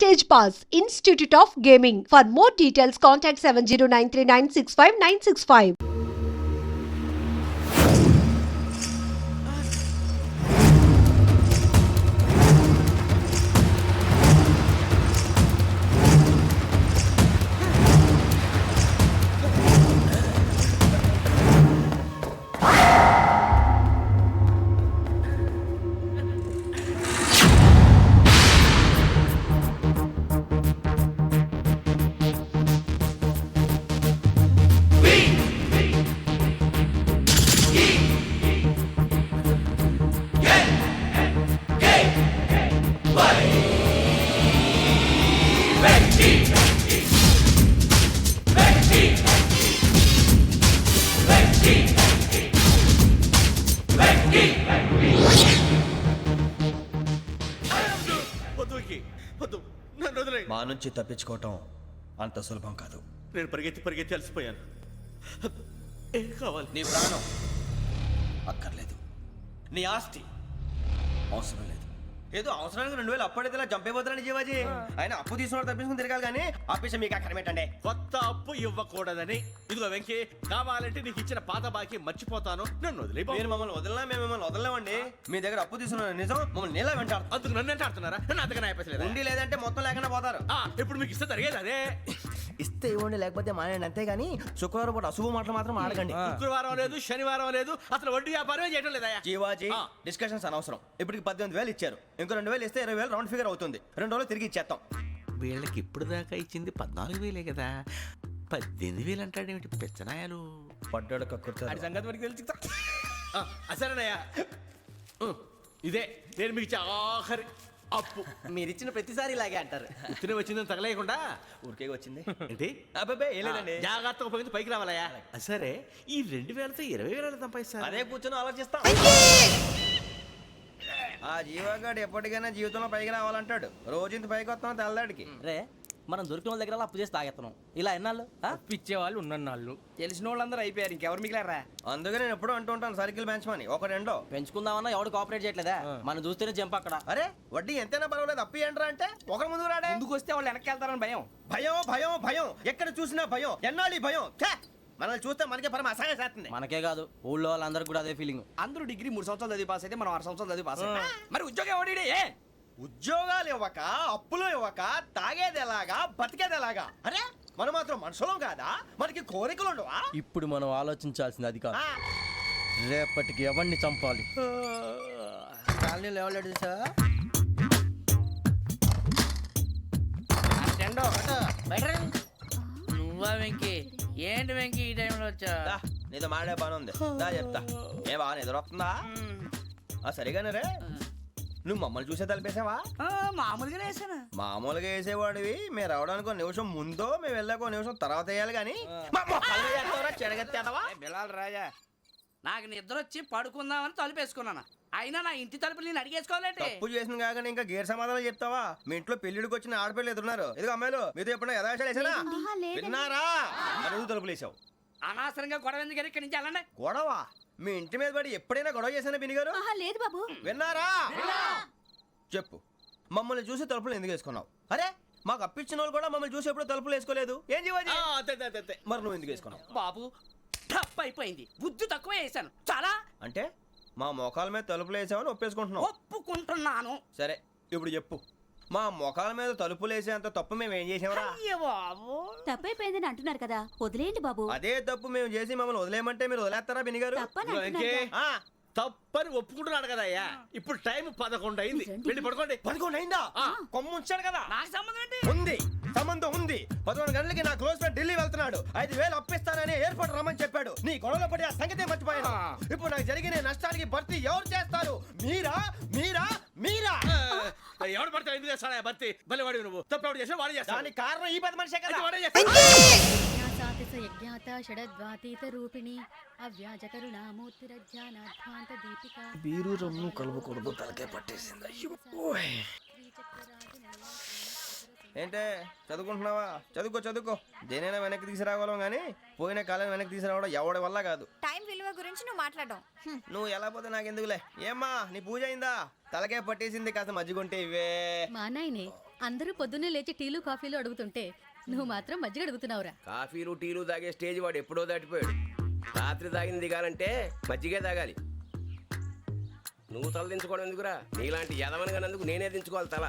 Stage Pass, Institute of Gaming. For more details, contact 7093965965965. మా నుంచి తప్పించుకోవటం అంత సులభం కాదు. నేను పరిగెత్తి అలసిపోయాను. ఏం కావాలి? నీ ప్రాణం అక్కర్లేదు, నీ ఆస్తి అవసరం లేదు. ఏదో అవసరానికి 2000 అప్పుడైతే ఇలా చంపేపోతారని జీవాజీ. ఆయన అప్పు తీసుకున్న తప్పించుకుని తిరగాలి కానీ ఆపేసి మీకు అక్కడ పెట్టండి. కొత్త అప్పు ఇవ్వకూడదని. ఇదిగో వెంకీ, కావాలంటే నీకు ఇచ్చిన పాత బాకీ మర్చిపోతాను, నన్ను వదిలే. మీరు మమ్మల్ని వదలనా? మేము మిమ్మల్ని వదలలేమండి. మీ దగ్గర అప్పు తీసుకున్న నిజం మమ్మల్ని నీలా వెంటాడు. అందుకు నన్ను ఎంత ఆడుతున్నారా? నన్ను అంతగా నాయపసలేదు. ఉండి లేదంటే మొత్తం లేకుండా పోతారు. ఇప్పుడు మీకు ఇస్తే జరిగేది అదే. ఇస్తే ఇవ్వండి, లేకపోతే మానేయండి, అంతేగాని శుక్రవారం పూట అశుభ మాటలు మాత్రం ఆడకండి. శుక్రవారం లేదు, శనివారం లేదు, అసలు వడ్డీ వ్యాపారమే చేయడం లేదా? జీవాజీ, డిస్కషన్స్ అనవసరం. ఇప్పటికి 18,000 ఇచ్చారు, ఇంకో 2,000 ఇస్తే 20,000 రౌండ్ ఫిగర్ అవుతుంది. 2 రోజులు తిరిగి ఇచ్చేస్తాం. వీళ్ళకి ఇప్పుడు దాకా ఇచ్చింది 14,000 కదా, 18,000 అంటాడేమిటి పెచ్చనాయాలు? పడ్డాడు కక్కుర్తాడు. సంగతి వరకు తెలిసి అసలేనయ్యా, ఇదే నేను మీకు ఇచ్చే ఆఖరి అప్పు. మీరిచ్చిన ప్రతిసారి ఇలాగే అంటారు. ఉత్తినే వచ్చిందని తగలేయకుండా ఊరికే వచ్చింది ఏంటి? అబ్బాబే ఏం లేదండి. జాగ్రత్తగా ఉపయోగించి పైకి రావాలయ్యా. సరే, ఈ 2,000తో 20,000 సంపాదిస్తారు. అదే కూర్చొని ఆలోచిస్తాం. ఆ జీవగాడు ఎప్పటికైనా జీవితంలో పైకి రావాలంటాడు. రోజు ఇంత పైకి వస్తాం తెల్లడికి. రే, మనం దొరికిన వాళ్ళ దగ్గర అప్పు చేసి తాగెత్తనం. ఇలా ఎన్నాళ్ళు పిచ్చేవాళ్ళు ఉన్నన్నాళ్ళు తెలిసిన వాళ్ళందరూ అయిపోయారు, ఇంకెవరు మిగిలారా? అందుకే నేను ఎప్పుడు అంటూ ఉంటాను, సర్కిల్ బెంచ్ మని ఒక రెండో పెంచుకుందామన్నా ఎవడు కోఆపరేట్ చేయట్లేదా? మనం చూస్తేనే జంప్ అక్కడ. అరే వడ్డీ ఎంతైనా పర్వాలేదు, అప్పు ఏంట్రా అంటే ఒకరి ముందు రాడే. ముందుకు వస్తే వాళ్ళు వెనక్కి వెళ్తారని భయం. భయం భయం భయం, ఎక్కడ చూసినా భయం. ఎన్నాళ్ళు ఈ భయం? మనల్ని చూస్తే మనకే పరమ అసహాయం చేస్తుంది. మనకే కాదు, ఊళ్ళో వాళ్ళందరికీ కూడా అదే ఫీలింగ్. అందరూ డిగ్రీ 3 సంవత్సరాలు చదివి పాస్ అయితే మనం 6 సంవత్సరాలు చదివి పాస్ అయ్యాం. మరి ఉద్యోగం ఎవడి? ఉద్యోగాలు ఇవ్వక, అప్పులు ఇవ్వక, తాగేది ఎలాగా, బతికేది ఎలాగా? అరే మనం మాత్రం మనుషులం కాదా? మనకి కోరికలు ఉండవా? ఇప్పుడు మనం ఆలోచించాల్సింది అది కాదు, రేపటికి ఎవరిని చంపాలి. కాలనీలో ఎవరు సార్? నువ్వా వెంకీ? ఏంటి వెంకీ ఈ టైంలో వచ్చా? నీతో మాడే పని ఉంది, దా చెప్తా. ఏ బాగా నిద్రొస్తుందా? సరిగానే రే, నువ్వు మమ్మల్ని చూసే తలిపేసావా? మామూలుగానే వేసాను. మామూలుగా వేసేవాడివి. మేము రావడానికి 1 నిమిషం ముందో, మేము వెళ్ళాక 1 నిమిషం తర్వాత వేయాలి కానీ బిలాల్ రాజా, నాకు నిద్ర వచ్చి పడుకుందామని తలుపేసుకున్నాను. అయినా నా ఇంటి తలుపులు నేను అడిగేసుకోవాలంటే తప్పు చేసిన కాక ఇంకా గేర్ సమాధానం చెప్తావా? మీ ఇంట్లో పెళ్లిడికి వచ్చిన ఆడపిల్లలు ఎదురున్నారు. ఇదిగో అమ్మాయిలు, మీతో ఎప్పుడైనా యథాశాలు వేసానా? విన్నారా? అడుగు తలుపులు వేసావు. అనవసరంగా గొడవ ఎందుకు? ఇక్కడి నుంచి వెళ్ళండి. గొడవ? మీ ఇంటి మీద పడి ఎప్పుడైనా గొడవ చేశానా బిని గారు? లేదు బాబు. విన్నారా? చెప్పు, మమ్మల్ని చూసి తలుపులు ఎందుకు వేసుకున్నావు? అరే మాకు అప్పించిన వాళ్ళు కూడా మమ్మల్ని చూసి ఎప్పుడు తలుపులు వేసుకోలేదు. ఏం చేయాలి? మరి నువ్వు ఎందుకు వేసుకున్నావు? బాబు టప్ అయిపోయింది, బుద్ధి తక్కువ వేసాను చాలా. అంటే మా మోకాల మీద తలుపులు వేసామని ఒప్పేసుకుంటున్నావు? ఒప్పుకుంటున్నాను. సరే ఇప్పుడు చెప్పు, మా మొఖాల మీద తలుపులు వేసేంత తప్పు మేము ఏం చేసామరా? తప్పైపోయిందని అంటున్నారు కదా, వదిలేయండి బాబు. అదే తప్పు మేము చేసి మమ్మల్ని వదిలేయమంటే మీరు వదిలేస్తారా బినిగారు? తప్పని ఒప్పుకుంటున్నాడు కదా అయ్యా. ఇప్పుడు టైం 11 అయింది, వెళ్ళి పడుకోండి. 11 అయిందా? కొమ్ము ఉంచాడు కదా. నాకు సంబంధం ఏంటి? ఉంది, సంబంధం ఉంది. 11 గంటలకి నా క్లోజ్ ఫ్రెండ్ ఢిల్లీ వెళ్తున్నాడు. 5,000 అప్పిస్తానని ఎయిర్పోర్ట్ రమ్మని చెప్పాడు. నీ గొడవలో పడి ఆ సంగతే మర్చిపోయాను. ఇప్పుడు నాకు జరిగిన నష్టానికి భర్తీ ఎవరు చేస్తారు? మీరా మీరా మీరా? ఎవడు పడితే ఎందుకు చేస్తాడా భర్తీ? మళ్ళీ వాడి నువ్వు తప్పు ఎవడు చేసా వాడు చేస్తా. దానికి కారణం ఈ 10 మనిషే కదా. బీరు రమ్ము కలుపుకూడదు, తలకే పట్టేసింది. ఏంటే చదువుకుంటున్నావా? చదువుకో చదువుకో. దేనైనా వెనక్కి తీసుకురావాలం కానీ పోయిన కాలం వెనక్కి తీసుకురావడం ఎవడి వల్ల కాదు. టైం విలువ గురించి నువ్వు మాట్లాడడం. నువ్వు ఎలా పోతే నాకెందుకులే. ఏమ్మా నీ పూజ అయిందా? తలకే పట్టేసింది, కాస్త మజ్జిగుంటే ఇవే. మా నాయనే అందరూ పొద్దున్నే లేచి టీలు కాఫీలు అడుగుతుంటే నువ్వు మాత్రం మజ్జిగ అడుగుతున్నావురా. కాఫీలు టీలు తాగే స్టేజ్ వాడు ఎప్పుడో దాటిపోయాడు. రాత్రి తాగింది దిగాలంటే మజ్జిగే తాగాలి. నువ్వు తల దించుకోవడం ఎందుకురా? నీలాంటి యదవనగానందుకు నేనే దించుకోవాలి తల.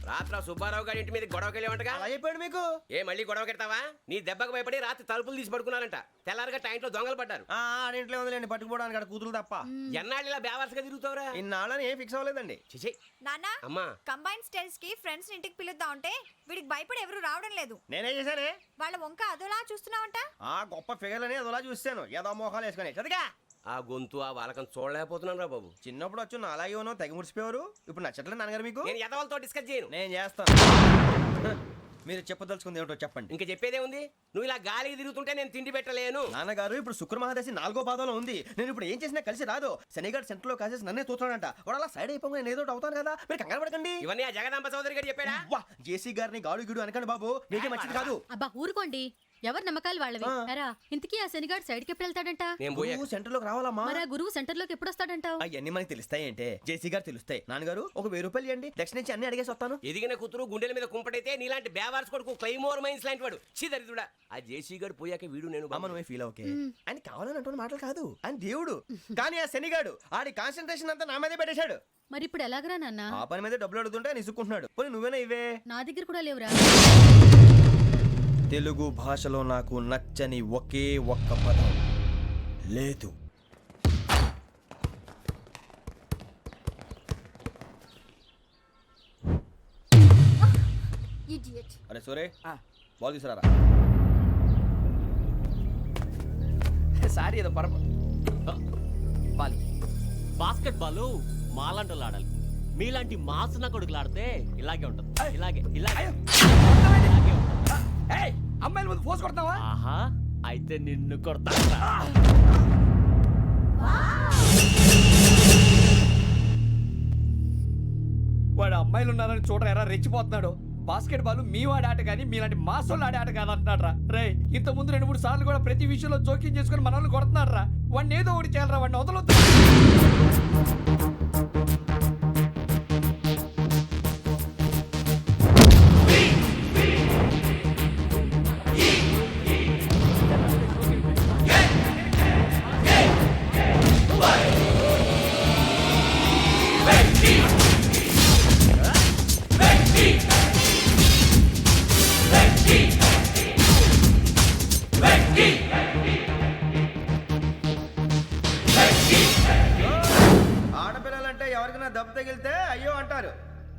రాత్రి సుబ్బారావు గారి ఇంటి మీద గొడవకి వెళ్ళేవంటగా. అలా చెప్పాడు మీకు? ఏ మళ్ళీ గొడవ కెడతావా? నీ దెబ్బకు భయపడి రాత్రి తలుపులు తీసి పడుకున్నారంట. తెల్లారగా టైంట్లో దొంగలు పడ్డారు. ఆడింట్లో ఉందిలేండి, పట్టుకుపోవడానికి అక్కడ కూతురు తప్ప. ఎన్నాళ్ళు ఇలా బేవర్స్గా తిరుగుతావురా? ఇన్నాళ్ళని ఏం ఫిక్స్ అవ్వలేదండి. చిచి నాన్న అమ్మా, కంబైన్ స్టైల్స్ కి ఫ్రెండ్స్ ఇంటికి పిలుద్దాం అంటే వీడికి భయపడి ఎవరు రావడం లేదు. నేనే చేశానే. వాళ్ళ వంక అదోలా చూస్తున్నావంట. ఆ గొప్ప ఫిగర్లని అదోలా చూస్తాను, ఏదో మోహాలు వేసుకొని. చదిగా ఆ గొంతు ఆ వాలకం చూడలేకపోతున్నాను రా బాబు. చిన్నప్పుడు వచ్చి నా అలాగే ఉన్నావు, తెగ ముడిచిపోయారు. ఇప్పుడు నచ్చట్లేదు నాన్నగారు మీకు? నేను యదవలతో డిస్కస్ చేయను. నేను చేస్తాను. మీరు చెప్పదలుచుకుంది ఏమిటో చెప్పండి. ఇంకా చెప్పేదే ఉంది. నువ్వు ఇలా గాలికి తిరుగుతుంటే నేను తిండి పెట్టలేను. నాన్నగారు ఇప్పుడు శుక్ర మహాదశి 4వ పాదంలో ఉంది. నేను ఇప్పుడు ఏం చేసినా కలిసి రాదు. శనిగారు సెంటర్ లో కాసేసి నన్నే చూస్తున్నాడంట. వాడు అలా సైడ్ అయిపోయి నేను ఏదో అవుతాను కదా, మీరు కంగారు పడకండి. ఇవన్నీ ఆ జగదాంబ చౌదరి గారు చెప్పాడా? వా, జేసీ గారిని గాడు గిడు అనకండి బాబు, మీకే మంచిది కాదు. అబ్బా ఊరుకోండి, ఎవరి నమ్మకాలు వాళ్ళవి. ఎరా ఇంతకీ ఆ శనిగాడు సైడ్కి ఎప్పుడు వెళ్తాడంట? నేను పోయా. నువ్వు సెంటర్ లోకి రావాలమ్మా. మరి ఆ గురువు సెంటర్ లోకి ఎప్పుడు వస్తాడంటావు? అవన్నీ మనకి తెలుస్తాయి అంటే జేసీ గారు తెలుస్తాయి. నాన్నగారు ఒక 1000 రూపాయలు ఇవ్వండి, దక్షిణ నుంచి అన్ని అడిగేసి వస్తాను. ఎదిగిన కూతురు గుండెల మీద కుంపటైతే నీలాంటి బేవార్స్ కొడుకు క్లైమోర్ మైన్స్ లాంటి వాడు చీదరిదుడా. ఆ జేసీ గారు పోయాక వీడు నేను అమ్మ నువ్వే ఫీల్ ఓకే. ఆయన కావాలని అంటున్న మాటలు కాదు, ఆయన దేవుడు. కానీ ఆ శనిగాడు ఆడి కాన్సన్ట్రేషన్ అంతా నా మీదే పెట్టేశాడు. మరి ఇప్పుడు ఎలాగరా నాన్న? ఆ పని మీద డబ్బులు అడుగుతుంటే ఆయన ఇసుక్కుంటున్నాడు. పోనీ నువ్వేనా ఇవే? నా దగ్గర కూడా లేవురా. తెలుగు భాషలో నాకు నచ్చని ఒకే ఒక్క పదం లేదు. అరే సోరే, బాల్ తీసుకురారా. సారీ ఏదో పరప బాల్. బాస్కెట్ బాల్ మాలాంటి వాళ్ళు ఆడాలి. మీలాంటి మాసన కొడుకులు ఆడితే ఇలాగే ఉంటుంది. ఇలాగే ఇలాగే ఇలాగే ఉంటుంది. అమ్మాయిల ముందు ఫోర్స్ కొడతావా? ఆహా, అయితే నిన్ను కొడతా. వాడు అమ్మాయిలు ఉన్నారని చూడరా ఎరా రెచ్చిపోతున్నాడు. బాస్కెట్ బాల్ మీ వాడి ఆట కానీ మీలాంటి మాసోళ్ళు ఆడే ఆట కాదు అంటున్నాడు రా. రే ఇంత ముందు 2-3 సార్లు కూడా ప్రతి విషయంలో జోక్యం చేసుకుని మన వాళ్ళు కొడుతున్నాడు రా. వాడిని ఏదో ఒకటి చేయాలరా, వాడిని వదలొద్దు. ఆడపిల్లలంటే ఎవరికైనా దెబ్బ తగిలితే అయ్యో అంటారు,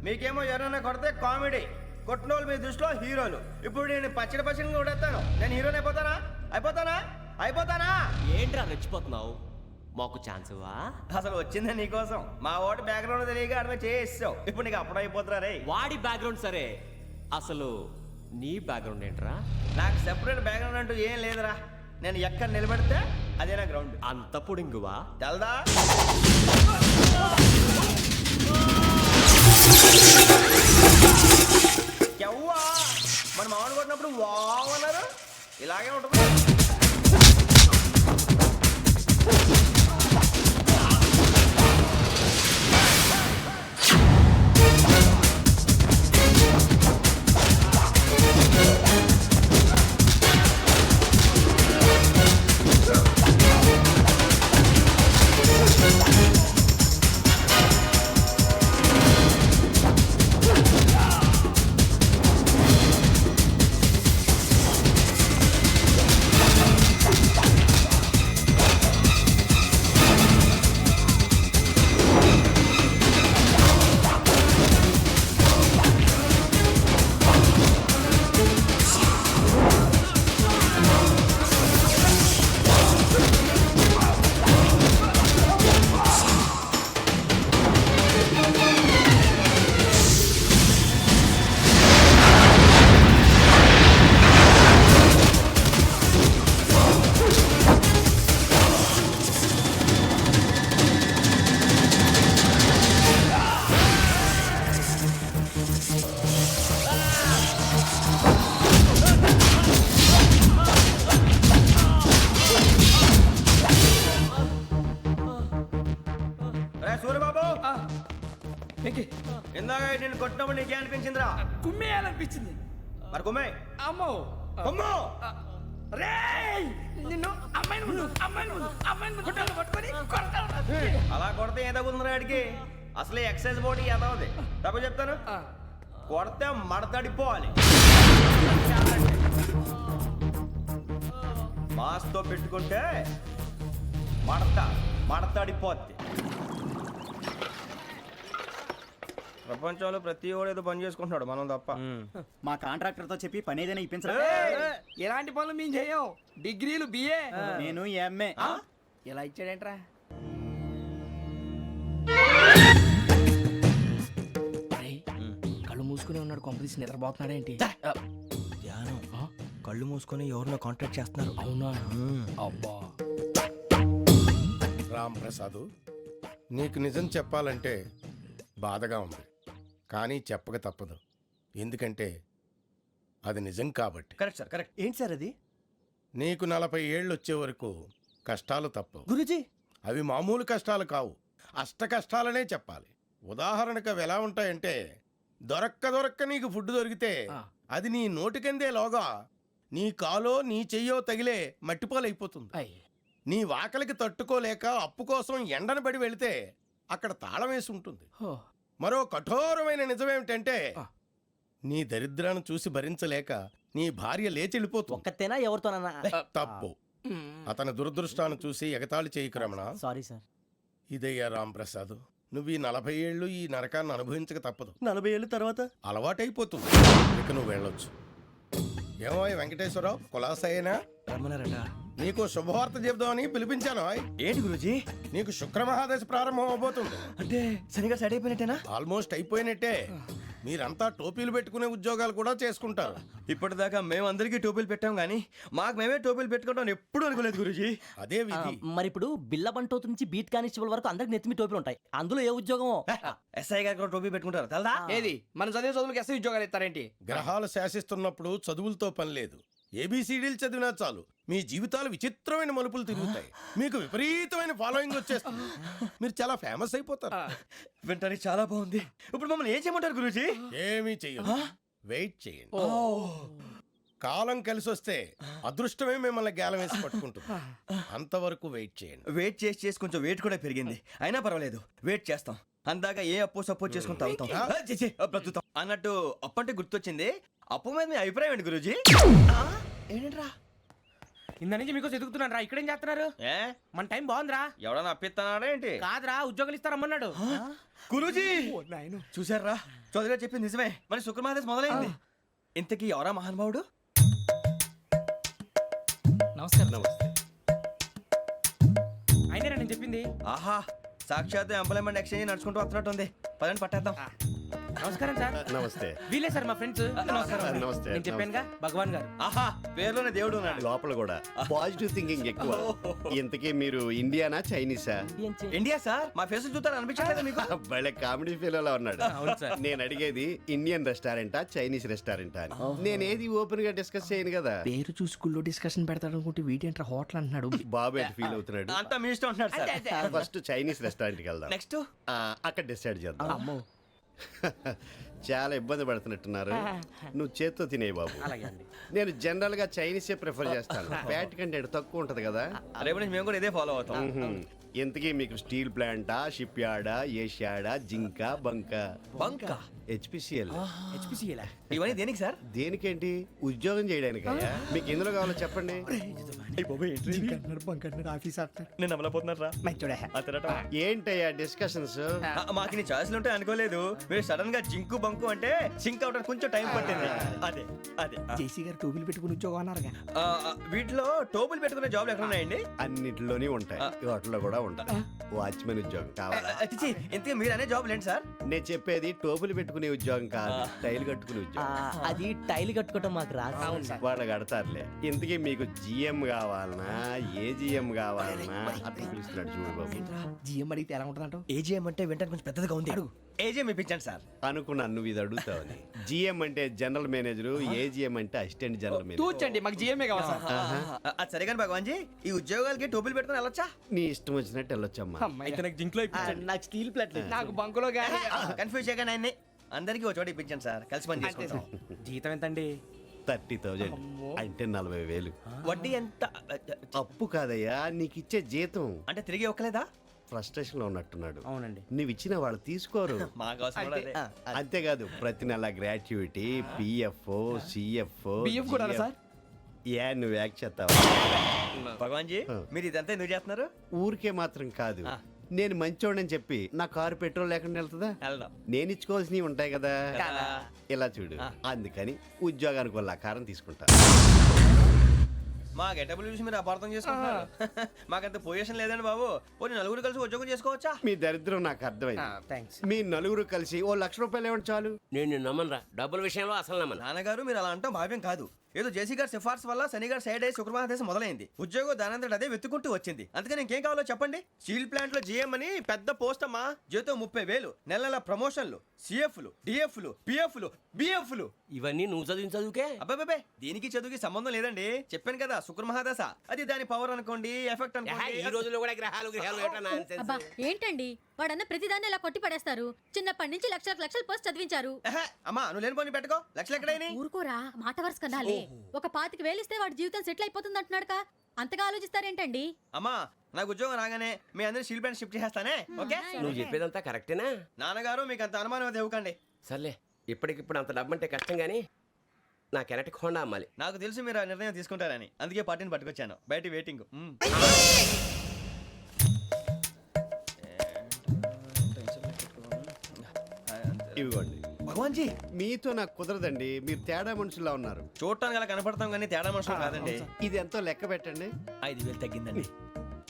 మీకేమో ఎవరైనా కొడితే కామెడీ. కొట్టినోళ్ళు మీ దృష్టిలో హీరోలు. ఇప్పుడు నేను పచ్చడి పచ్చడిగా కొడేస్తాను, నేను హీరోని అయిపోతానా? అయిపోతానా? అయిపోతానా? ఏంట్రా రెచ్చిపోతున్నావు? మాకు ఛాన్స్ ఇవ్వా? అసలు వచ్చిందే నీకోసం. మా ఓటు బ్యాక్గ్రౌండ్ తెలియక అర్థం చేసావు. ఇప్పుడు నీకు అప్పుడు అయిపోతున్నా రే. వాడి బ్యాక్గ్రౌండ్ సరే, అసలు నీ బ్యాక్గ్రౌండ్ ఏంట్రా? నాకు సెపరేట్ బ్యాక్గ్రౌండ్ అంటూ ఏం లేదురా. నేను ఎక్కడ నిలబడితే అదే నా గ్రౌండ్. అంత పుడింగువా? తెల్దా? ఎవ్వా మన మామిడి కొట్టినప్పుడు వావ్ అన్నారు, ఇలాగే ఉంటుంది. అనిపించిందిరా? కుమ్మేయాలనిపించింది. మరి కొమ్మే. అమ్మో కొమ్ము. రేయ్ నిన్ను అమ్మాయిని గుట్టలు పట్టుకొని కొడతాను. అలా కొడితే ఏ తగ్గుతుందిరా ఆడికి? అసలే ఎక్సైజ్ బాడీ ఏదవుది తప్పు చెప్తాను. కొడితే మడతడిపోవాలి. మాస్తో పెట్టుకుంటే మడతడిపోద్ది. ప్రపంచంలో ప్రతి వాడు ఏదో పని చేసుకుంటున్నాడు, మనం తప్ప. మా కాంట్రాక్టర్ తో చెప్పి పని ఏదైనా ఇప్పించరా? ఎలాంటి పనులు మేము చెయ్యం. డిగ్రీలు బిఏ, నేను ఎంఏ. ఇలా ఇచ్చాడేంట్రా? కళ్ళు మూసుకునే ఉన్నాడు, కొంపదీసి నిద్రపోతున్నాడేంటి? ధ్యానం. కళ్ళు మూసుకొని ఎవరినో కాంటాక్ట్ చేస్తున్నారు. అవునా? అబ్బా రామ్ ప్రసాద్, నీకు నిజం చెప్పాలంటే బాధగా ఉంది, కానీ చెప్పక తప్పదు. ఎందుకంటే అది నిజం కాబట్టి. Correct sir, correct. ఏంటి సార్ అది? నీకు 40 ఏళ్ళు వచ్చే వరకు కష్టాలు తప్పవు గురూజీ. అవి మామూలు కష్టాలు కావు, అష్ట కష్టాలనే చెప్పాలి. ఉదాహరణకు అవి ఎలా ఉంటాయంటే, దొరక్క నీకు ఫుడ్ దొరికితే అది నీ నోటికందే లోగా నీ కాలో నీ చెయ్యో తగిలే మట్టిపాలైపోతుంది. నీ వాకలికి తట్టుకోలేక అప్పు కోసం ఎండను పడి వెళితే అక్కడ తాళం వేసి ఉంటుంది. మరో కఠోరమైన నిజమేమిటంటే, నీ దరిద్రాన్ని చూసి భరించలేక నీ భార్య లేచి వెళ్ళిపోతుంది. ఒక్కతేనా ఎవరితోనన్నా? తప్పు. అతని దురదృష్టాన్ని చూసి ఎగతాళి చేయకు రమణ. Sorry sir. ఇదయ్యా రాంప్రసాద్, నువ్వు ఈ 40 ఏళ్ళు ఈ నరకాన్ని అనుభవించక తప్పదు. 40 ఏళ్ళ తర్వాత అలవాటైపోతుంది. ఇక నువ్వు వెళ్ళొచ్చు. ఏమో వెంకటేశ్వరరావు, కులాసైనా రమ్మన్నారట. నీకు శుభవార్త చెబుదామని పిలిపించాను. ఏంటి గురూజీ? నీకు శుక్రమహాదశ ప్రారంభం అవబోతుంది. అంటే సరిగా సెట్ అయిపోయినట్టేనా? ఆల్మోస్ట్ అయిపోయినట్టే. మీరంతా టోపీలు పెట్టుకునే ఉద్యోగాలు కూడా చేసుకుంటారు. ఇప్పటిదాకా మేమందరికీ టోపీలు పెట్టాం కానీ మాకు మేమే టోపీలు పెట్టుకుంటాం ఎప్పుడు అనుకోలేదు గురూజీ. అదే విధి. మరి ఇప్పుడు బిల్ల బంటోతు నుంచి బీట్ కానిస్టేబుల్ వరకు అందరికి నెత్తిమి టోపీలు ఉంటాయి. అందులో ఏ ఉద్యోగం? ఎస్ఐ గారు కూడా టోపీ పెట్టుకుంటారు తెలదా? ఏది మన చదివే చదువులకు ఎస్ఐ ఉద్యోగాలు ఇస్తారేంటి? గ్రహాలు శాసిస్తున్నప్పుడు చదువులతో పని లేదు. ఏబిసిడీలు చదివినా చాలు మీ జీవితాలు విచిత్రమైన మలుపులు తిరుగుతాయి. మీకు విపరీతమైన ఫాలోయింగ్ వచ్చేస్తుంది. మీరు చాలా ఫేమస్ అయిపోతారు. వింటానికి చాలా బాగుంది. ఇప్పుడు మమ్మల్ని ఏం చేయమంటారు గురూజీ? ఏమీ చెయ్యదు, వెయిట్ చేయండి. కాలం కలిసి వస్తే అదృష్టమే మిమ్మల్ని గేలం వేసి పట్టుకుంటుంది. అంతవరకు వెయిట్ చేయండి. వెయిట్ చేసి కొంచెం వెయిట్ కూడా పెరిగింది. అయినా పర్వాలేదు, వెయిట్ చేస్తాం. అందాక ఏ అప్పు సపోర్ట్ చేసుకుని తాగుతాం, బ్రతుకుతాం అన్నట్టు. అప్పు అంటే గుర్తొచ్చింది, అప్పు మీద మీ అభిప్రాయం ఏంటి గురూజీ? ఏంటరా ఇంత నుంచి మీకు ఎదుగుతున్నాను రా. ఇక్కడేం చేస్తున్నారు? మన టైం బాగుందిరా. ఎవడన్నా అప్పిస్తున్నాడా ఏంటి? కాదురా, ఉద్యోగాలు ఇస్తారమ్మన్నాడు గురూజీ. చూసారా, చౌదరిగా చెప్పింది నిజమే. మరి శుక్రమహాదేశ్ మొదలైంది. ఇంతకీ ఎవరా మహానుభావుడు? నమస్కారం. అయినా నేను చెప్పింది. ఆహా, సాక్షాత్ ఎంప్లాయ్మెంట్ ఎక్స్చేంజ్ నడుచుకుంటూ వస్తున్నట్టు ఉంది. పదండి పట్టేద్దాం. నమస్కారం సార్. నమస్తే. వీలే సార్ మా ఫ్రెండ్స్. నమస్తే. నేను చెప్పానుగా, భగవాన్ గారు. ఆహా, పేర్లోనే దేవుడు ఉన్నాడు. లోపల కూడా పాజిటివ్ థింకింగ్ ఎక్కువ. ఇంతకీ మీరు ఇండియానా చైనీసా? India sir. మా ఫేస్ చూస్తారు అనిపించలేదు మీకు? భలే కామెడీ ఫీల్ అలా ఉన్నాడు. నేను అడిగేది ఇండియన్ రెస్టారెంటా చైనీస్ రెస్టారెంటా అని. నేనేది ఓపెన్ గా డిస్కస్ చేయను కదా. పేరు చూసి స్కూల్లో డిస్కషన్ పెడతాడు అనుకుంటే వీటేంట్రా హోటల్ అంటున్నాడు. బాబు ఎట్ ఫీల్ అవుతున్నాడు? అంతా మీ ఇష్టం ఉంటున్నాడు సార్. ఫస్ట్ చైనీస్ రెస్టారెంట్ కి వెళ్దాం. నెక్స్ట్ అక్కడ డిసైడ్ చేద్దాం. చాలా ఇబ్బంది పడుతున్నట్టున్నారు. నువ్వు చేత్తో తినే బాబు. నేను జనరల్ గా చైనీసే ప్రిఫర్ చేస్తాను. ఫ్యాట్ కంటెంట్ తక్కువ ఉంటది కదా. రేపు నుంచి మేము కూడా ఇదే ఫాలో అవుతాం. ఇంతకీ మీకు స్టీల్ ప్లాంటా, షిప్ యార్డా, ఏషియాడా, జింక, బంక, హెచ్పిసిఎల్. ఇవన్నీ దేనికి సార్? దేనికేంటి? ఉద్యోగం చేయడానికి. మీకు ఎందులో కావాలో చెప్పండి. నేను అమలపోతున్నారా? ఏంటయ్యా డిస్కషన్స్? మాకు నీ ఛాయిస్లు ఉంటాయి అనుకోలేదు. మీరు సడన్ గా జింకు బంకు అంటే సింక్ అవడానికి కొంచెం టైం పట్టింది. అదే అదే జేసీ గారు టోపీలు పెట్టుకుని ఉద్యోగం అన్నారుగా. వీటిలో టోపులు పెట్టుకునే జాబ్లు ఎక్కడ ఉన్నాయండి? అన్నిటిలోనే ఉంటాయి, వాటిలో కూడా ఉంటాయి. వాచ్మెన్ ఉద్యోగం కావాలా? ఇంతకీ మీరు అనే జాబ్ ఏంటి సార్? నేను చెప్పేది టోపులు పెట్టుకునే ఉద్యోగం కాదు, టైల్ కట్టుకునే ఉద్యోగం. అది టైల్ కట్టుకోవటం మాకు రాదు. వాళ్ళు కడతారులే. ఇంతకీ మీకు జిఎం కావాలనా, ఏ జిఎం కావాలనా? అట్లా పిలుస్తున్నాడు చూడు బాబు. జిఎం అడిగితే ఎలా ఉంటుందంట? ఏజీఎం అంటే వెంటనే కొంచెం పెద్దదిగా ఉంది. ఏజీఎం ఇప్పించండి సార్. అనుకున్నాను నువ్వు ఇది అడుగుతావని. జిఎం అంటే జనరల్ మేనేజర్, ఏజిఎం అంటే అసిస్టెంట్ జనరల్ మేనేజర్. తూచండి, మాకు జిఎంఏ కావాలి సార్. అది సరే కానీ భగవాన్ జీ, ఈ ఉద్యోగాలకి టోపులు పెట్టుకుని వెళ్ళొచ్చా? నీ ఇష్టం వచ్చినట్టు వెళ్ళొచ్చమ్మా. అయితే నాకు జింక్ లో నాకు స్టీల్ ప్లేట్. నాకు బంకులో గానీ కన్ఫ్యూజ్ చేయగానే ఆయన్ని. అందరికీ ఒక చోట ఇప్పించండి సార్, కలిసి పని చేసుకుంటాం. జీతం ఎంతండి? 30,000 అంటే 40,000. వడ్డీ ఎంత? అప్పు కాదయ్యా, నీకు ఇచ్చే జీతం. అంటే తిరిగి ఒక్కలేదా? ఫ్రస్ట్రేషన్ లో ఉన్నట్టున్నాడు. అవునండి. నువ్వు ఇచ్చిన వాళ్ళు తీసుకోరు. మాకు అవసరం కూడా అదే. అంతేకాదు ప్రతి నెల గ్రాట్యుటీ, పిఎఫ్, సిఎఫ్. బియ్యం కూడా సార్? ఏ నువ్వు యాక్ట్ చేస్తావా? భగవాన్ జీ, మీరు ఇదంతా ఎందుకు చేస్తున్నారు? ఊరికే మాత్రం కాదు, నేను మంచోడని చెప్పి నా కారు పెట్రోల్ లేకుండా వెళ్తుందా? వెళ్దాం. నేను ఇచ్చుకోవాల్సినవి ఉంటాయి కదా. ఇలా చూడు, అందుకని ఉద్యోగానికి వాళ్ళ ఆకారం తీసుకుంటా. మా గెటబుల్ చూసి మీరు అపార్థం చేసుకుంటున్నారు. మాకంత పొజిషన్ లేదండి బాబు. పోనీ నలుగురు కలిసి ఉద్యోగం చేసుకోవచ్చా? మీ దరిద్రం నాకు అర్థమైంది. థ్యాంక్స్. మీ నలుగురు కలిసి ఓ ₹1,00,000 ఇవ్వండి చాలు. నేను నమ్మనరా, డబ్బుల విషయంలో అసలు నమ్మను. నాన్నగారు మీరు అలా అంటాం భావ్యం కాదు. ఏదో జేసీ గారి సిఫార్సు వల్ల శని గారు సైడ్ అయ్యి శుక్రవారం మొదలైంది. ఉద్యోగం దానంతటి అదే వెతుకుంటూ వచ్చింది. అందుకని ఇంకేం కావాలో చెప్పండి. స్టీల్ ప్లాంట్ లో జీఎం అని పెద్ద పోస్ట్ అమ్మా. జీతం 30,000, నెల నెల ప్రమోషన్లు, సిఎఫ్లు, డిఎఫ్లు, పిఎఫ్లు, బిఎఫ్లు. ఇవన్నీ నువ్వు చదివిన చదువుకే? అబ్బాబే, దీనికి చదువుకి సంబంధం లేదండి. చెప్పాను కదా, శుక్ర మహాదశ. అది దాని పవర్ అనుకోండి, ఎఫెక్ట్ ఈ అనుకోండి. రోజుల్లో కూడా గ్రహాలు ఏటా nonsense? అబ్బా ఏంటండి వాడన్న ప్రతిదాన్ని ఇలా కొట్టి పడేస్తారు. చిన్నప్పటి నుంచి లక్షల పోస్ట్ చదివించారు. అమ్మా నువ్వు లేని పోనీ పెట్టుకో. లక్షలు ఎక్కడైనా ఊరుకోరా, మాట వరుస కదాలే. ఒక 25,000 ఇస్తే వాడి జీవితం సెటిల్ అయిపోతుంది అంటున్నాడుగా, అంతగా ఆలోచిస్తారేంటండి? అమ్మా నాకు ఉద్యోగం రాగానే మీ అందరి స్టీల్ ప్లాంట్ షిఫ్ట్ చేస్తానే. ఓకే? నువ్వు చెప్పేదంతా కరెక్టేనా? నాన్నగారు మీకు అంత అనుమానం అది ఇవ్వకండి. సర్లే, ఇప్పటికిప్పుడు అంత డబ్బు అంటే కష్టం కానీ నా కెనటిక్ హోండా అమ్మాలి. నాకు తెలుసు మీరు ఆ నిర్ణయం తీసుకుంటారని, అందుకే పార్టీని పట్టుకొచ్చాను. బయట వెయిటింగ్. ఇవ్వండి. భగవాన్ జీ, మీతో నాకు కుదరదండి, మీరు తేడా మనుషుల్లా ఉన్నారు. చూడటానికి అలా కనపడతాం కానీ తేడా మనుషులు కాదండి. ఇది ఎంతో లెక్క పెట్టండి. 5,000 తగ్గిందండి.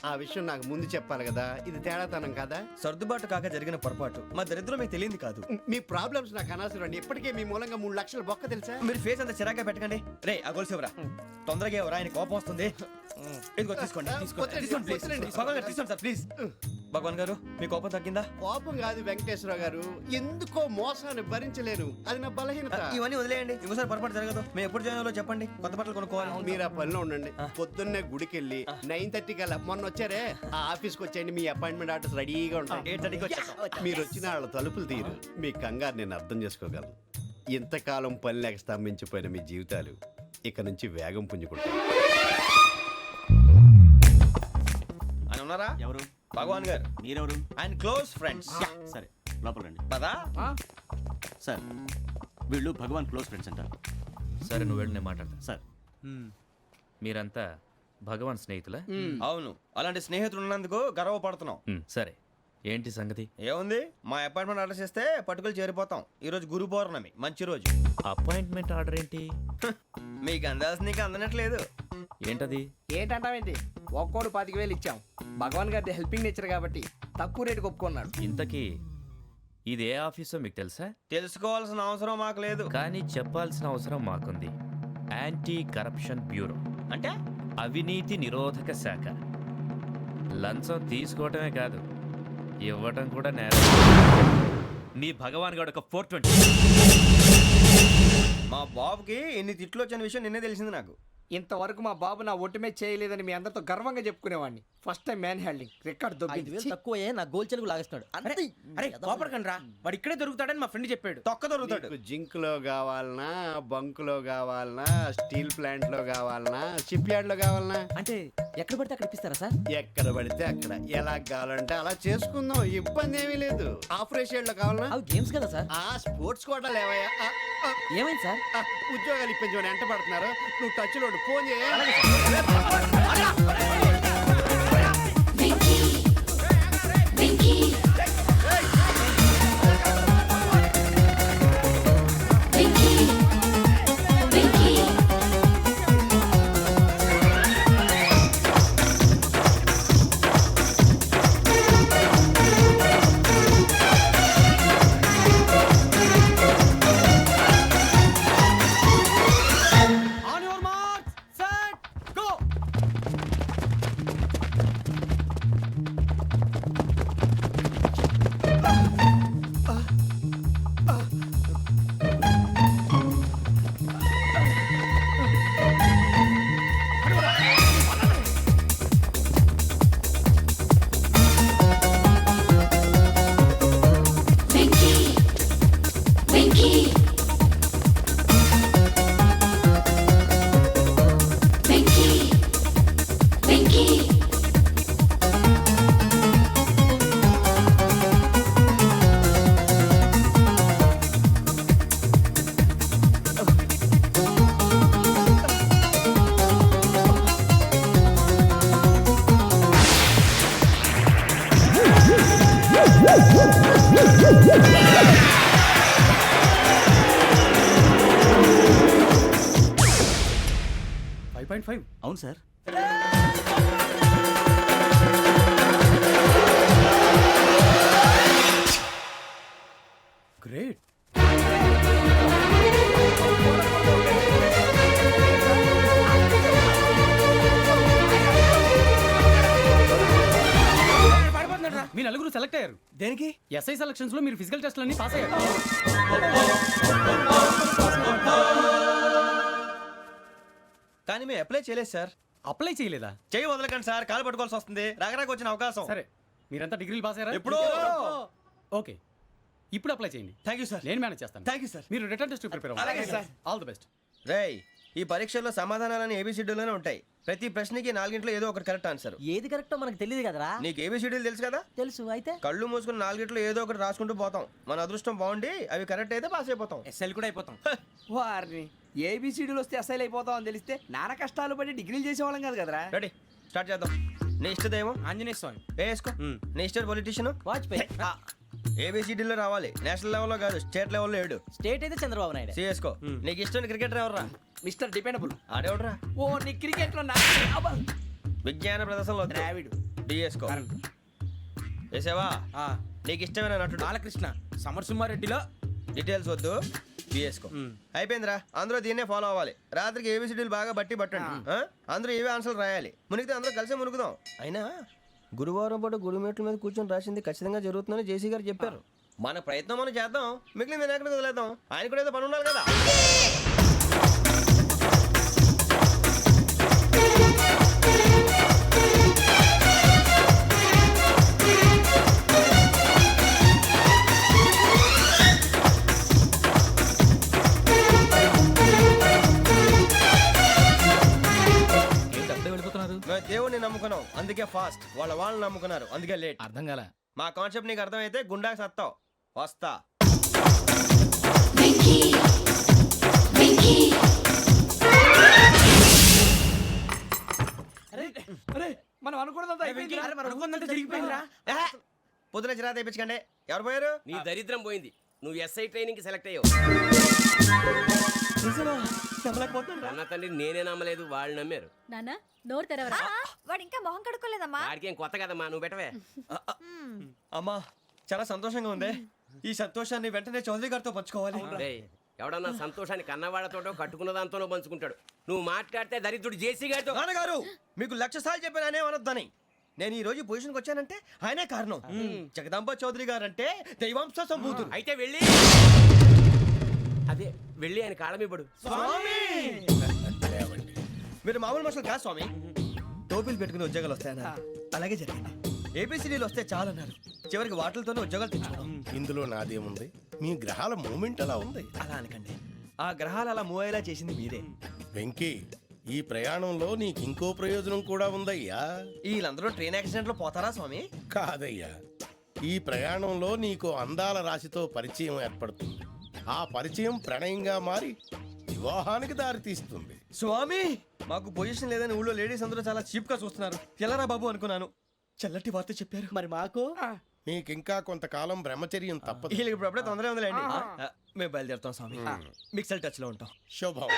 ఆ విషయం నాకు ముందు చెప్పాలి కదా, ఇది తేడాతనం కదా. సర్దుబాటు కాక జరిగిన పొరపాటు. మా దరిద్రం మీకు తెలియదు కాదు. మీ ప్రాబ్లమ్స్ నాకు అనవసరం అండి. ఇప్పటికే మీ మూలంగా 3 లక్షల బొక్క తెలుసా. మీరు ఫేస్ అంత చిరాగ్గా పెట్టకండి. రే ఆ గొలుసు ఎవరా? తొందరగా ఎవరా, ఆయన కోపం వస్తుంది. ఇదిగో తీసుకోండి. తీసుకోండి ప్లీజ్. భగవాన్ గారు తీసుకోండి సార్ ప్లీజ్. భగవాన్ గారు మీ కోపం తగ్గిందా? కోపం కాదు వెంకటేశ్వర గారు, ఎందుకో మోసాన్ని భరించలేను, అది నా బలహీనత. ఇవన్నీ వదిలేయండి, ఇంకోసారి పొరపాటు జరగదు. మేము ఎప్పుడు జాయిన్ అవ్వాలో చెప్పండి, కొత్త బట్టలు కొనుక్కోవాలి. మీరు ఆ పనిలో ఉండండి. పొద్దున్నే గుడికి వెళ్ళి 9:30 కల్లా, మొన్న వచ్చారే ఆ ఆఫీస్కి వచ్చేయండి. మీ అపాయింట్మెంట్ ఆర్డర్స్ రెడీగా ఉంటాయి. 8:30కి వచ్చేస్తాం. మీరు వచ్చిన వాళ్ళ తలుపులు తీరు. మీ కంగారు నేను అర్థం చేసుకోగలను. ఇంతకాలం పని లేక స్తంభించిపోయిన మీ జీవితాలు ఇక నుంచి వేగం పుంజుకుంటాయి. ఆయన ఉన్నారా? ఎవరు? భగవాన్ గారు. మీరెవరు? ఆయన క్లోజ్ ఫ్రెండ్స్. సరే లోపల రండి. పదా సార్ వీళ్ళు భగవాన్ క్లోజ్ ఫ్రెండ్స్ అంటారు. సరే నువ్వు వెళ్ళి నేను మాట్లాడతా. సార్ మీరంతా భగవాన్ స్నేహితులా? అవును, అలాంటి స్నేహితులు ఉన్నందుకు గర్వపడుతున్నాం. సరే ఏంటి సంగతి? ఏముంది, మా అపాయింట్మెంట్ ఆర్డర్ చేస్తే పట్టుకులు చేరిపోతాం. ఈ రోజు గురు పౌర్ణమి, మంచి రోజు. అపాయింట్మెంట్ ఆర్డర్ ఏంటి? మీకు అందాల్సిన నీకు అందనట్లేదు. ఏంటది? ఏంటంటావేంటి? ఒక్కోడు 25,000 ఇచ్చాం. భగవాన్ గారి హెల్పింగ్ నేచర్ కాబట్టి తక్కువ రేటుకి ఒప్పుకున్నాడు. ఇంతకీ ఇది ఏ ఆఫీసో మీకు తెలుసా? తెలుసుకోవాల్సిన అవసరం మాకు లేదు, కానీ చెప్పాల్సిన అవసరం మాకుంది. యాంటీ కరప్షన్ బ్యూరో అంటే అవినీతి నిరోధక శాఖ. లంచం తీసుకోవటమే కాదు, ఇవ్వటం కూడా నేరం. మీ భగవాన్ గారు ఒక 420. మా బాబుకి ఎన్ని తిట్లు వచ్చిన విషయం నిన్నే తెలిసింది నాకు. ఇంతవరకు మా బాబు నా ఒట్టుమే చేయలేదని మీ అందరితో గర్వంగా చెప్పుకునేవాడిని. First time man handing record 5,000 తక్కువ నా గోల్ చెలుగు లాగేస్తున్నాడు. అరే కోపడకండి రా, వాడు ఇక్కడే దొరుకుతాడని మా ఫ్రెండ్ చెప్పాడు. తొక్క దొరుకుతాడు. మీకు జింక్ లో కావాలనా, బంక్ లో కావాలనా, స్టీల్ ప్లాంట్ లో కావాలనా, షిప్ యార్డ్ లో కావాలనా? అంటే ఎక్కడ పడితే అక్కడ ఇప్పిస్తారా సార్? ఎక్కడ పడితే అక్కడ, ఎలా కావాలంటే అలా చేసుకుందాం, ఇబ్బంది ఏమీ లేదు. ఆపరేషన్ లో కావాలనా? అవి గేమ్స్ కదా సార్. ఆ స్పోర్ట్స్ కోటా లేవయ్యా. ఏమైంది సార్? ఉద్యోగాలు ఇప్పించమని ఎంట పడుతున్నారు. నువ్వు టచ్ లో ఫోన్ చేయ. 1.5. అవును సార్. గ్రేట్. మీ నలుగురు సెలెక్ట్ అయ్యారు. దేనికి? ఎస్ఐ సెలక్షన్స్ లో మీరు ఫిజికల్ టెస్ట్లన్నీ పాస్ అయ్యారు. కానీ మేము అప్లై చేయలేదు సార్. అప్లై చేయలేదా? చెయ్యి వదలకండి సార్, కాలు పట్టుకోవాల్సి వస్తుంది. రాగరాకు వచ్చిన అవకాశం. సరే, మీరంతా డిగ్రీలు పాస్ అయ్యారా? ఎప్పుడో. ఓకే, ఇప్పుడు అప్లై చేయండి. Thank you sir. నేను మేనేజ్ చేస్తాను. Thank you sir. మీరు రిటర్న్ టెస్ట్ ప్రిపేర్ అలాగే అవ్వండి. సార్. All the best. రేయ్, ఈ పరీక్షల్లో సమాధానాలని ఏబిసిడ్యూల్లోనే ఉంటాయి. ప్రతి ప్రశ్నకి 4 ఏదో ఒకటి కరెక్ట్ ఆన్సర్. ఏది కరెక్టో మనకు తెలియదు కదరా. నీకు ఏబిసిడ్యూల్ తెలుసు కదా? తెలుసు. అయితే కళ్ళు మూసుకుని 4 ఏదో ఒకటి రాసుకుంటూ పోతాం. మన అదృష్టం బాగుండి అవి కరెక్ట్ అయితే పాస్ అయిపోతాం. ఎస్ఎల్ కూడా అయిపోతాం. వారిని ఏబిసిడీలు వస్తే ఎస్ఐలు అయిపోతాం అని తెలిస్తే నాన్న కష్టాలు పడి డిగ్రీలు చేసేవాళ్ళం కాదు కదరా. రెడీ, స్టార్ట్ చేద్దాం. నీ ఇష్టదేమో ఆంజనేయ స్వామి. వేసుకో. నీ ఇష్ట పొలిటీషియన్ వాజ్పేయి. ఏబిసిడీలో రావాలి. నేషనల్ లెవెల్లో కాదు, స్టేట్ లెవెల్లో 7. స్టేట్ అయితే చంద్రబాబు నాయుడు. సిఎస్కో. నీకు ఇష్టం క్రికెటర్ ఎవర్రా? Mister dependable. ఆడేవడరా? ఓ నీ క్రికెట్ లో విజ్ఞాన ప్రదర్శనలో ద్రావిడు. డిఎస్కో. వేసావా? నీకు ఇష్టమైన నటుడు? బాలకృష్ణ. సమర్ సుమారెడ్డిలో డీటెయిల్స్ వద్దు, బిఎస్కో. అయిపోయిందిరా. అందరూ దీన్నే ఫాలో అవ్వాలి. రాత్రికి ఏబిసిడీలు బాగా బట్టి పట్టండి. అందరూ ఏవే ఆన్సర్లు రాయాలి. మునిగితే అందరూ కలిసి మునుగుదాం. అయినా గురువారం పాటు గురుమేట్ల మీద కూర్చొని రాసింది ఖచ్చితంగా జరుగుతుందని జేసీ గారు చెప్పారు. మన ప్రయత్నం మనం చేద్దాం, మిగిలింది ఎక్కడికి వదిలేద్దాం. ఆయన కూడా ఏదో పని ఉండాలి కదా. మేము దేవుడిని నమ్ముకున్నాం, అందుకే ఫాస్ట్. వాళ్ళని నమ్ముకున్నారు, అందుకే లేట్. అర్థం కాల. మా కాన్సెప్ట్ నీకు అర్థమైతే గుండాకి సత్తావు. వస్తా. మనం అనుకున్నదంతా అయిపోయింది. జరిగిపోయిందిరా. పొద్దున చిరా తెప్పించకండి. ఎవరు పోయారు? నీ దరిద్రం పోయింది. నువ్వు ఎస్ఐ ట్రైనింగ్ కి సెలెక్ట్ అయ్యావు. అన్న తండ్రి నేనే నమ్మలేదు, వాళ్ళు నమ్మారు. నాన్న నోరు తెరవరా. వాడు ఇంకా మొహం కడుక్కోలేదమ్మా. వాడికి ఏం కొత్త కదమ్మా, నువ్వు పెట్టవే. అమ్మా, చాలా సంతోషంగా ఉంది. ఈ సంతోషాన్ని వెంటనే చౌదరి గారితో పంచుకోవాలి. డేయ్, ఎవడన్నా సంతోషాన్ని కన్నవాళ్లతోటో కట్టుకున్న దాంతోనో పంచుకుంటాడు. నువ్వు మాట్లాడితే దరిద్రుడు జేసీ గారితో. నాన్నగారు, మీకు 1,00,000 సార్లు చెప్పాను అనే అనొద్దని. నేను ఈ రోజు పొజిషన్కి వచ్చానంటే ఆయనే కారణం. జగదాంబ చౌదరి గారు అంటే దైవాంశ సంభూతుడు. అయితే వెళ్ళి అదే వెళ్ళి ఆయన కాళ్ళమివ్వడు. మీరు మామూలు మనుషులు కాదు స్వామి. టోపీలు పెట్టుకుని ఉద్యోగాలు వస్తాయన్నారు, అలాగే జరిగింది. ఏబిసిడీలు వస్తే చాలన్నారు, చివరికి వాటిలతోనే ఉద్యోగాలు తెచ్చుకున్నాం. ఇందులో నాదేముంది? మీ గ్రహాల మూమెంట్ అలా ఉంది. అలా అనకండి, ఆ గ్రహాలు అలా మూవ్ అయ్యేలా చేసింది మీరే. వెంకీ, ఈ ప్రయాణంలో నీకు ఇంకో ప్రయోజనం కూడా ఉందయ్యా. వీళ్ళందరూ ట్రైన్ యాక్సిడెంట్ లో పోతారా స్వామి? కాదయ్యా, ఈ ప్రయాణంలో నీకు అందాల రాశితో పరిచయం ఏర్పడుతుంది. ఆ పరిచయం ప్రణయంగా మారి వివాహానికి దారితీస్తుంది. స్వామి, మాకు పొజిషన్ లేదని ఊళ్ళో లేడీస్ అందరూ చాలా చీప్ గా చూస్తున్నారు. ఎలారా బాబు అనుకున్నాను. చల్లటి వార్త చెప్పారు. మరి మాకు నీకింకా కొంతకాలం బ్రహ్మచర్యం తప్పదు. వీళ్ళకి ఇప్పుడు అప్పుడే తొందరగా ఉందిలేండి. మేము బయలుదేరుతాం స్వామి. మిక్సల్ టచ్ లో ఉంటాం. శుభం.